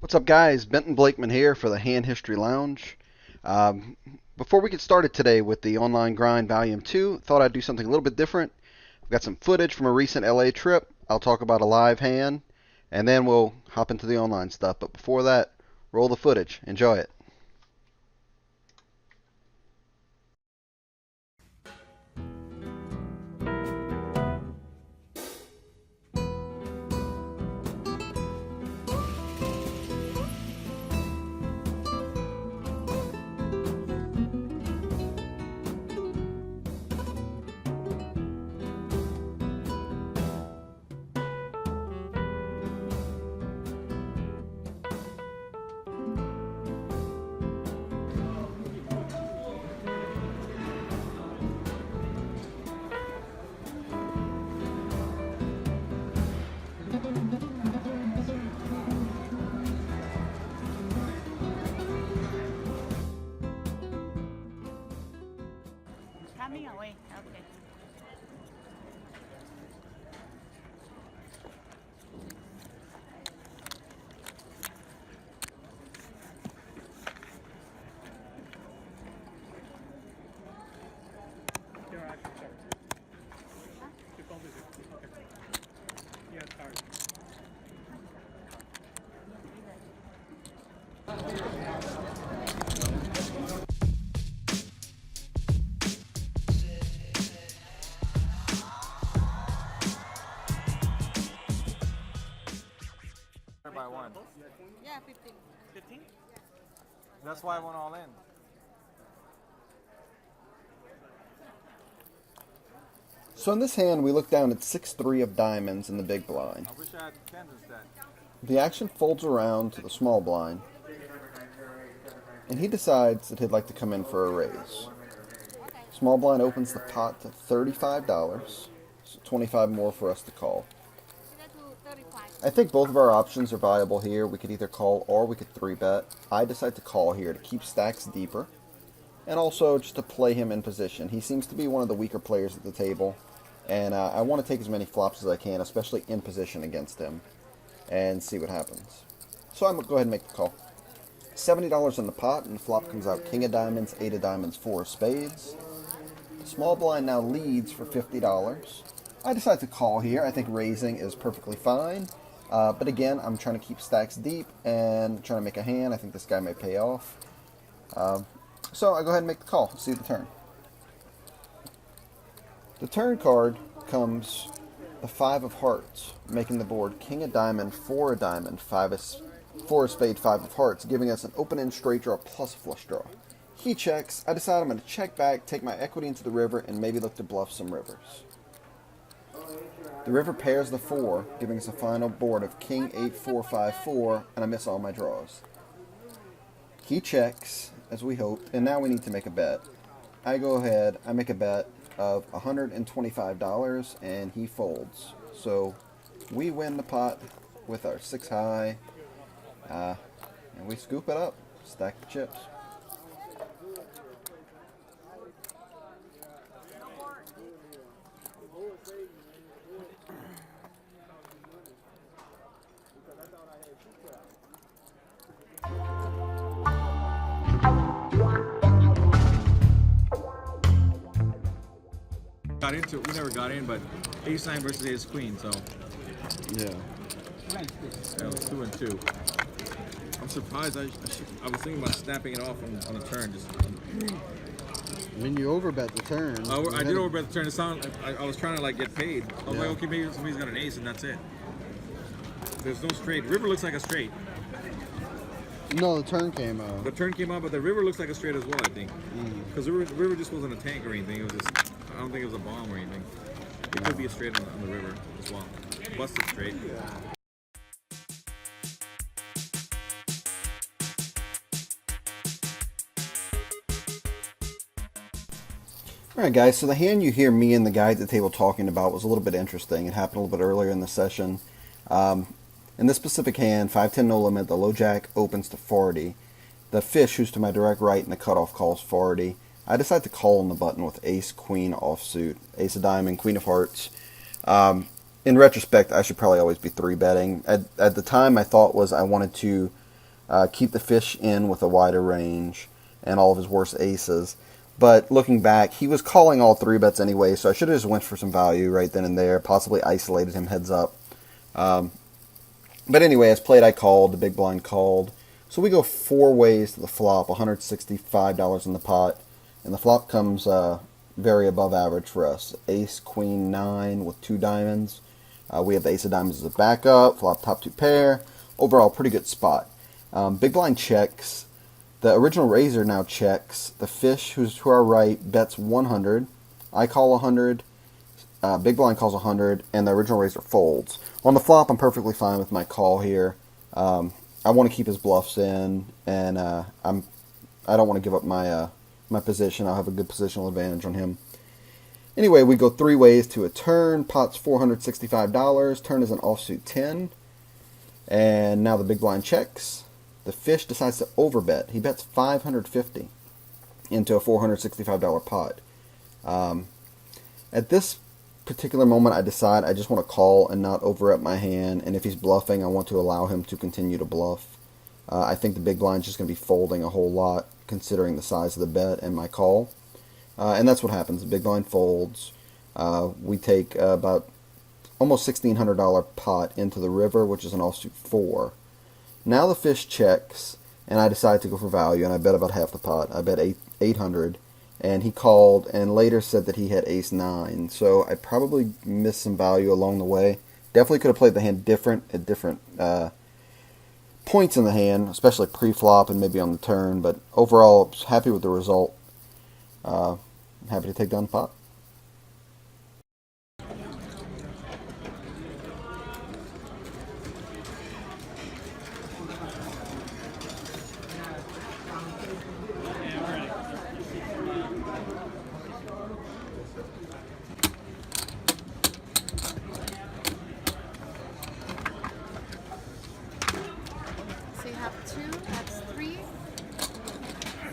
What's up, guys? Benton Blakeman here for the Hand History Lounge. Um, Before we get started today with the Online Grind Volume 2, thought I'd do something a little bit different. We've got some footage from a recent LA trip. I'll talk about a live hand, and then we'll hop into the online stuff. But before that, roll the footage. Enjoy it. Coming away. Okay. By one. Yeah, 15. 15? That's why I went all in. So in this hand, we look down at 6-3 of diamonds in the big blind. I wish I had tens instead. The action folds around to the small blind, and he decides that he'd like to come in for a raise. Small blind opens the pot to $35, so 25 more for us to call. I think both of our options are viable here. We could either call or we could 3-bet. I decide to call here to keep stacks deeper, and also just to play him in position. He seems to be one of the weaker players at the table, and I want to take as many flops as I can, especially in position against him, and see what happens. So I'm going to go ahead and make the call. $70 in the pot, and the flop comes out King of Diamonds, 8 of Diamonds, 4 of Spades. The small blind now leads for $50. I decide to call here. I think raising is perfectly fine. But again, I'm trying to keep stacks deep and trying to make a hand. I think this guy may pay off. So I go ahead and make the call. See the turn. The turn card comes the 5 of Hearts, making the board King of Diamond, 4 of Diamond, 4 of Spade, 5 of Hearts, giving us an open-end straight draw plus a flush draw. He checks. I decide I'm going to check back, take my equity into the river, and maybe look to bluff some rivers. The river pairs the 4, giving us a final board of King 8, 4, 5, 4, and I miss all my draws. He checks, as we hoped, and now we need to make a bet. I go ahead, I make a bet of $125, and he folds. So we win the pot with our 6 high, and we scoop it up, stack the chips. Got into it. We never got in, but ace nine versus ace queen, so Yeah. it was 2 and 2. I'm surprised. I was thinking about snapping it off on a turn. I mean, you overbet the turn. I did overbet the turn. It sounded I was trying to get paid. I'm like, okay, maybe somebody's got an ace and that's it. There's no straight. River looks like a straight. No, the turn came out. The turn came out, but the river looks like a straight as well, I think. Because the river just wasn't a tank or anything. It was just, I don't think it was a bomb or anything. It could be a straight on the river as well. Busted straight. Alright guys, so the hand you hear me and the guy at the table talking about was a little bit interesting. It happened a little bit earlier in the session. In this specific hand, 5-10 no limit, the low jack opens to 40. The fish, who's to my direct right, and the cutoff calls 40. I decide to call on the button with ace, queen offsuit, ace of diamond, queen of hearts. In retrospect, I should probably always be 3-betting. At the time, my thought was I wanted to keep the fish in with a wider range, and all of his worst aces. But looking back, he was calling all 3-bets anyway, so I should have just went for some value right then and there, possibly isolated him heads up. But anyway, as played, I called. The big blind called. So we go 4 ways to the flop, $165 in the pot. And the flop comes very above average for us. Ace, queen, 9 with 2 diamonds. We have the ace of diamonds as a backup. Flop top 2 pair. Overall, pretty good spot. Big blind checks. The original raiser now checks. The fish, who's to our right, bets 100. I call 100. Big blind calls 100, and the original raiser folds. On the flop, I'm perfectly fine with my call here. I want to keep his bluffs in, and I don't want to give up my my position. I'll have a good positional advantage on him. Anyway, we go 3 ways to a turn. Pot's $465. Turn is an offsuit 10. And now the big blind checks. The fish decides to overbet. He bets $550 into a $465 pot. At this particular moment, I decide I just want to call and not over up my hand, and if he's bluffing, I want to allow him to continue to bluff. I think the big blind's just going to be folding a whole lot, considering the size of the bet and my call. And that's what happens. The big blind folds. We take about almost $1,600 pot into the river, which is an offsuit 4. Now the fish checks, and I decide to go for value, and I bet about half the pot. I bet 800. And he called and later said that he had ace 9. So I probably missed some value along the way. Definitely could have played the hand different at different points in the hand, especially pre-flop and maybe on the turn. But overall, I was happy with the result. I'm happy to take down the pot. So you have 2, that's 3,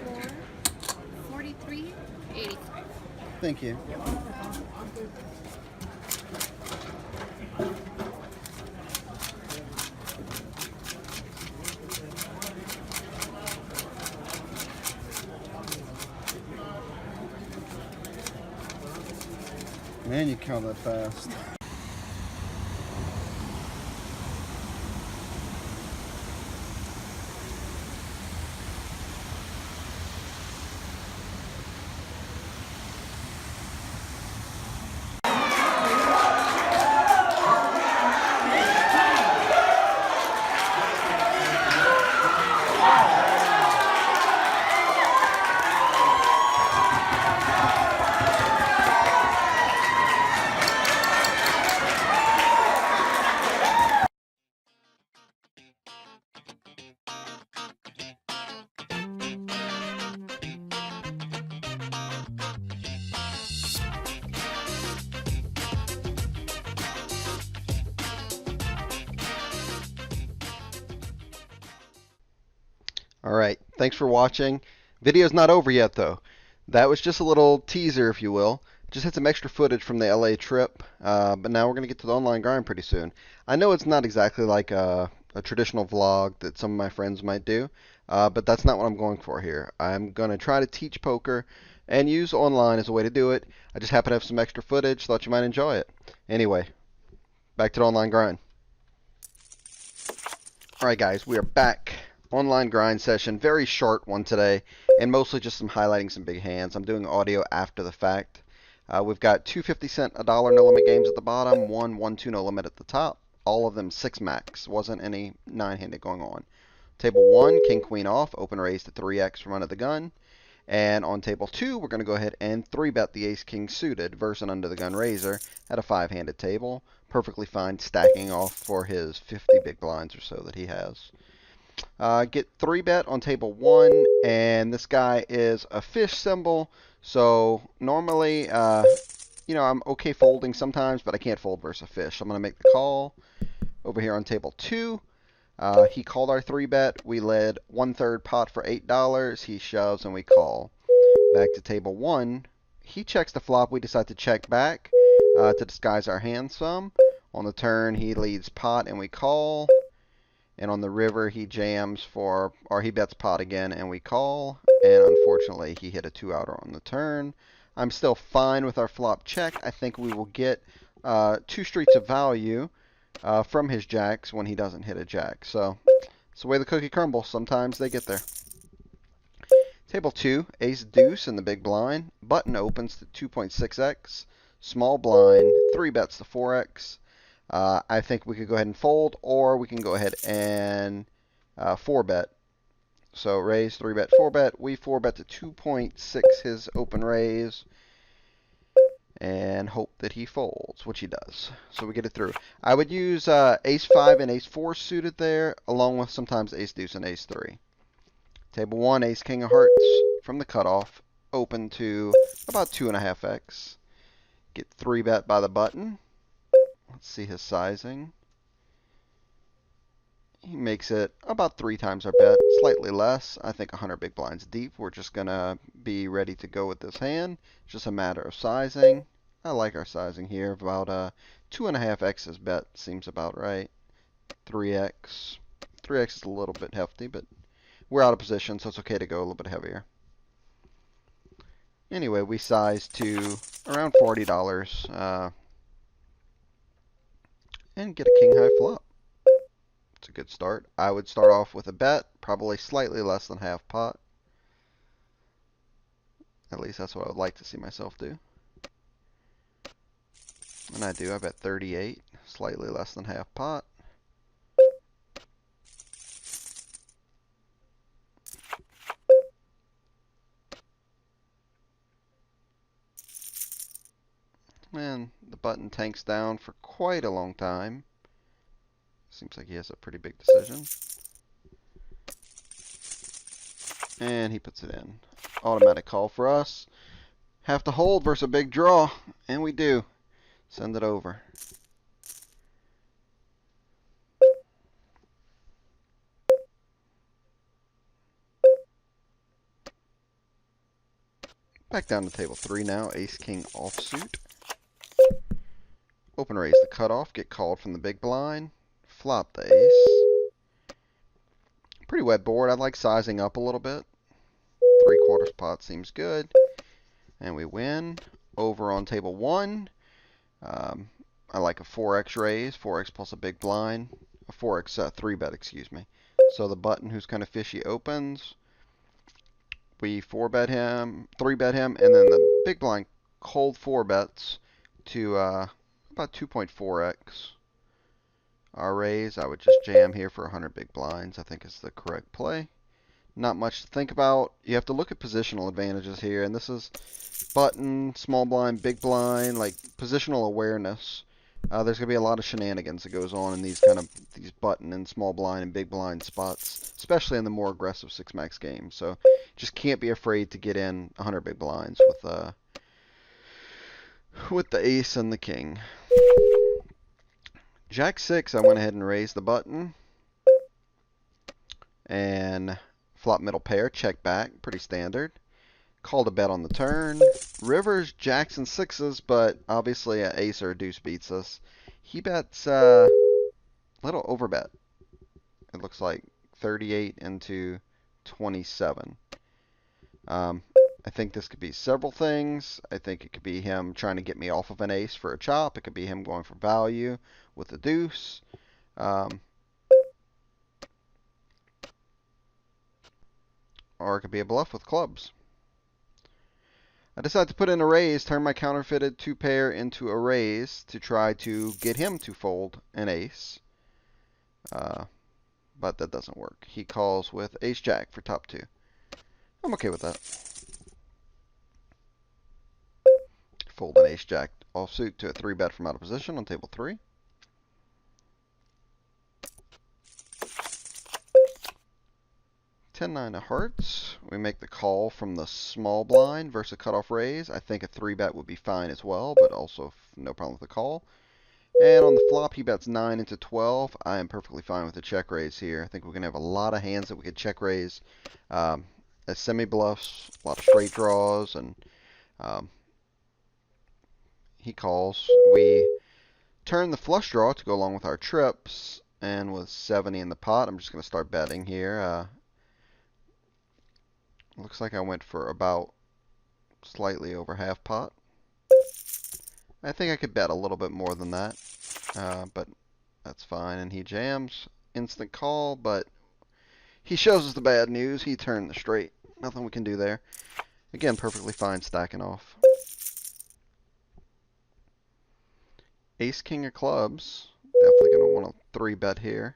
4, 43, 85. Thank you. Man, you count that fast. Alright, thanks for watching. Video's not over yet though. That was just a little teaser, if you will. Just had some extra footage from the LA trip, but now we're going to get to the online grind pretty soon. I know it's not exactly like a traditional vlog that some of my friends might do, but that's not what I'm going for here. I'm going to try to teach poker and use online as a way to do it. I just happen to have some extra footage, thought you might enjoy it. Anyway, back to the online grind. Alright guys, we are back. Online grind session, very short one today, and mostly just some highlighting some big hands. I'm doing audio after the fact. We've got 2 50-cent, $1 no limit games at the bottom, 1-1-2 no limit at the top. All of them 6 max. Wasn't any 9-handed going on. Table 1, king queen off, open raise to 3x from under the gun. And on table 2, we're going to go ahead and 3-bet the ace king suited versus an under the gun raiser at a 5-handed table. Perfectly fine stacking off for his 50 big blinds or so that he has. Get 3-bet on table 1, and this guy is a fish symbol, so normally, you know, I'm okay folding sometimes, but I can't fold versus a fish. So I'm going to make the call over here on table 2. He called our 3-bet. We led 1/3 pot for $8. He shoves, and we call. Back to table 1. He checks the flop. We decide to check back to disguise our hand some. On the turn, he leads pot, and we call. And on the river, he jams for, or he bets pot again, and we call. And unfortunately, he hit a 2-outer on the turn. I'm still fine with our flop check. I think we will get 2 streets of value from his jacks when he doesn't hit a jack. So it's the way the cookie crumbles. Sometimes they get there. Table 2, ace deuce in the big blind. Button opens to 2.6x. Small blind, 3 bets to 4x. I think we could go ahead and fold, or we can go ahead and 4-bet. So raise, 3-bet, 4-bet. We 4-bet to 2.6 his open raise, and hope that he folds, which he does. So we get it through. I would use ace-5 and ace-4 suited there, along with sometimes ace-deuce and ace-3. Table 1, ace-king of hearts from the cutoff, open to about 2.5x. Get 3-bet by the button. Let's see his sizing. He makes it about 3 times our bet, slightly less. I think 100 big blinds deep. We're just going to be ready to go with this hand. It's just a matter of sizing. I like our sizing here. About 2.5x's bet seems about right. 3x. 3x is a little bit hefty, but we're out of position, so it's okay to go a little bit heavier. Anyway, we size to around $40 and get a king-high flop. It's a good start. I would start off with a bet, probably slightly less than half pot. At least that's what I would like to see myself do. And I do. I bet 38, slightly less than half pot. And the button tanks down for quite a long time. Seems like he has a pretty big decision. And he puts it in. Automatic call for us. Have to hold versus a big draw. And we do. Send it over. Back down to table 3 now. Ace-king offsuit. Open raise the cutoff. Get called from the big blind. Flop the ace. Pretty wet board. I'd like sizing up a little bit. 3/4 pot seems good. And we win. Over on table 1. I like a 4x raise. 4x plus a big blind. A 4x 3-bet, excuse me. So the button, who's kind of fishy, opens. We 4-bet him, 3-bet him, and then the big blind cold 4-bets to about 2.4x. Our raise, I would just jam here for 100 big blinds, I think is the correct play. Not much to think about. You have to look at positional advantages here, and this is button, small blind, big blind, like positional awareness. There's going to be a lot of shenanigans that goes on in these button and small blind and big blind spots, especially in the more aggressive 6-max games. So just can't be afraid to get in 100 big blinds with the ace and the king. Jack 6, I went ahead and raised the button. And flop middle pair, check back, pretty standard. Called a bet on the turn. Rivers, jacks, and 6s, but obviously an ace or a deuce beats us. He bets a little overbet. It looks like 38 into 27. I think this could be several things. I think it could be him trying to get me off of an ace for a chop. It could be him going for value with a deuce. Or it could be a bluff with clubs. I decided to put in a raise, turn my counterfeited 2-pair into a raise to try to get him to fold an ace. But that doesn't work. He calls with ace-jack for top 2. I'm okay with that. Fold an ace-jack offsuit to a 3-bet from out of position on table 3. Ten-9 of hearts. We make the call from the small blind versus a cutoff raise. I think a 3-bet would be fine as well, but also no problem with the call. And on the flop, he bets 9 into 12. I am perfectly fine with the check raise here. I think we're going to have a lot of hands that we could check raise as semi-bluffs, a lot of straight draws, and he calls. We turn the flush draw to go along with our trips. And with 70 in the pot, I'm just going to start betting here. Looks like I went for about slightly over half pot. I think I could bet a little bit more than that, but that's fine. And he jams, instant call, but he shows us the bad news. He turned the straight. Nothing we can do there. Again, perfectly fine stacking off. Ace King of clubs. Definitely going to want to 3-bet here.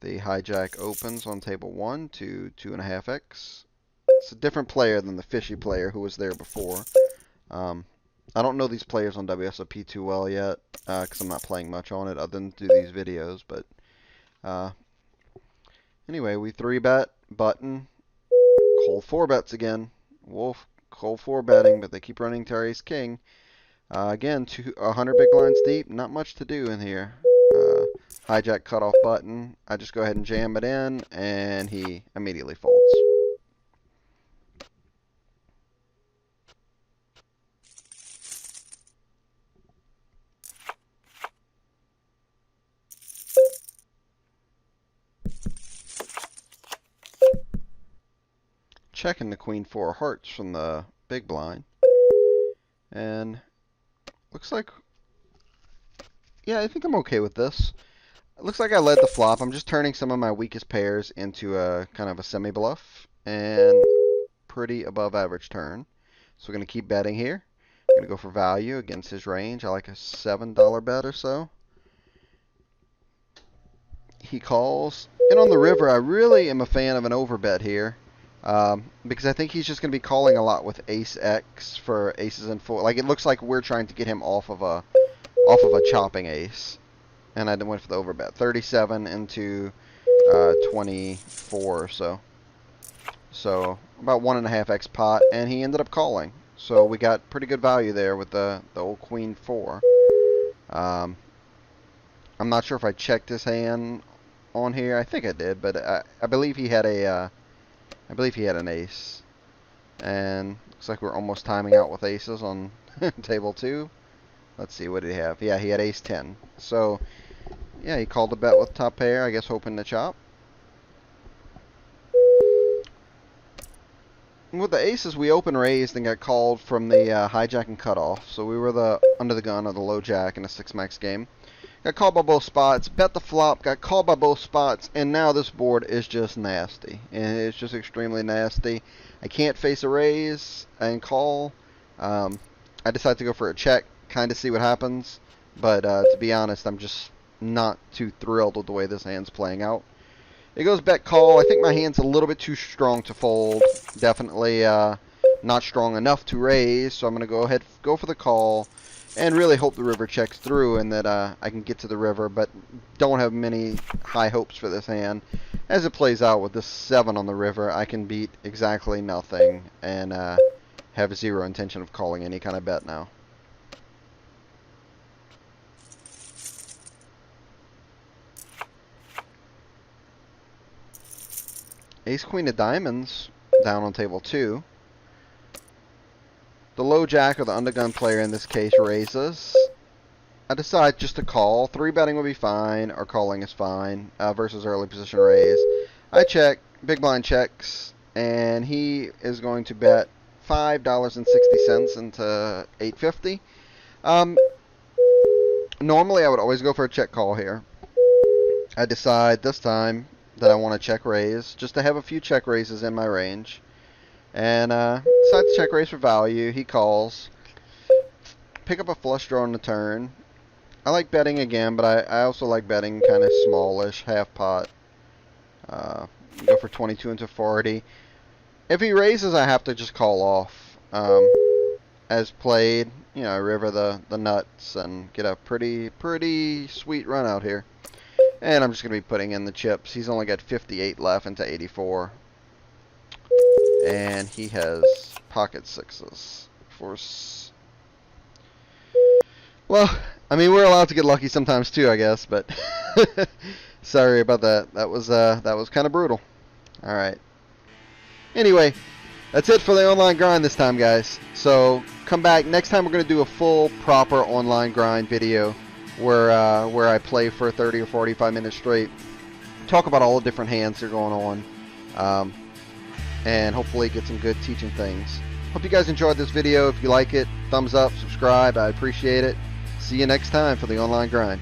The hijack opens on table 1 to 2.5x. It's a different player than the fishy player who was there before. I don't know these players on WSOP too well yet, because I'm not playing much on it other than do these videos. But anyway, we 3-bet, button, cold 4-bets again. Wolf, cold 4-betting, but they keep running to our Ace King. Again, 100 big blinds deep, not much to do in here. Hijack cutoff button. I just go ahead and jam it in, and he immediately folds. Checking the queen 4 of hearts from the big blind. And looks like, yeah, I think I'm okay with this. It looks like I led the flop. I'm just turning some of my weakest pairs into a kind of a semi-bluff and pretty above average turn. So we're going to keep betting here. I'm going to go for value against his range. I like a $7 bet or so. He calls. And on the river, I really am a fan of an overbet here. Because I think he's just going to be calling a lot with Ace X for aces and 4. Like, it looks like we're trying to get him off of a chopping ace. And I went for the overbet. 37 into 24 or so. So about 1.5x pot, and he ended up calling. So we got pretty good value there with the old queen 4. I'm not sure if I checked his hand on here. I think I did, but I believe he had a I believe he had an ace. And looks like we're almost timing out with aces on table 2. Let's see, what did he have? Yeah, he had ace 10. So yeah, he called a bet with top pair, I guess hoping to chop. With the aces, we open raised and got called from the hijack and cutoff. So we were the under the gun or the low jack in a 6-max game. Got called by both spots, bet the flop, got called by both spots, and now this board is just nasty. And it's just extremely nasty. I can't face a raise and call. I decided to go for a check, kind of see what happens. But to be honest, I'm just not too thrilled with the way this hand's playing out. It goes bet call. I think my hand's a little bit too strong to fold. Definitely not strong enough to raise. So I'm going to go ahead, go for the call, and really hope the river checks through and that I can get to the river. But don't have many high hopes for this hand. As it plays out with this 7 on the river, I can beat exactly nothing and have zero intention of calling any kind of bet now. Ace Queen of Diamonds down on table 2. The low jack or the undergun player in this case raises. I decide just to call. 3-betting would be fine, or calling is fine, versus early position raise. I check, big blind checks, and he is going to bet $5.60 into $8.50. Normally I would always go for a check call here. I decide this time that I want to check raise, just to have a few check raises in my range. And decide to check raise for value. He calls. Pick up a flush draw on the turn. I like betting again, but I also like betting kind of smallish, half pot. Go for 22 into 40. If he raises, I have to just call off. As played, you know, river the nuts and get a pretty sweet run out here. And I'm just going to be putting in the chips. He's only got 58 left into 84. And he has pocket sixes. Well, I mean, we're allowed to get lucky sometimes too, I guess, but sorry about that. That was kind of brutal. All right. Anyway, that's it for the online grind this time, guys. So come back next time. We're going to do a full, proper online grind video. where I play for 30 or 45 minutes straight, talk about all the different hands that are going on, and hopefully get some good teaching things. Hope you guys enjoyed this video. If you like it, thumbs up, subscribe. I appreciate it. See you next time for the Online Grind.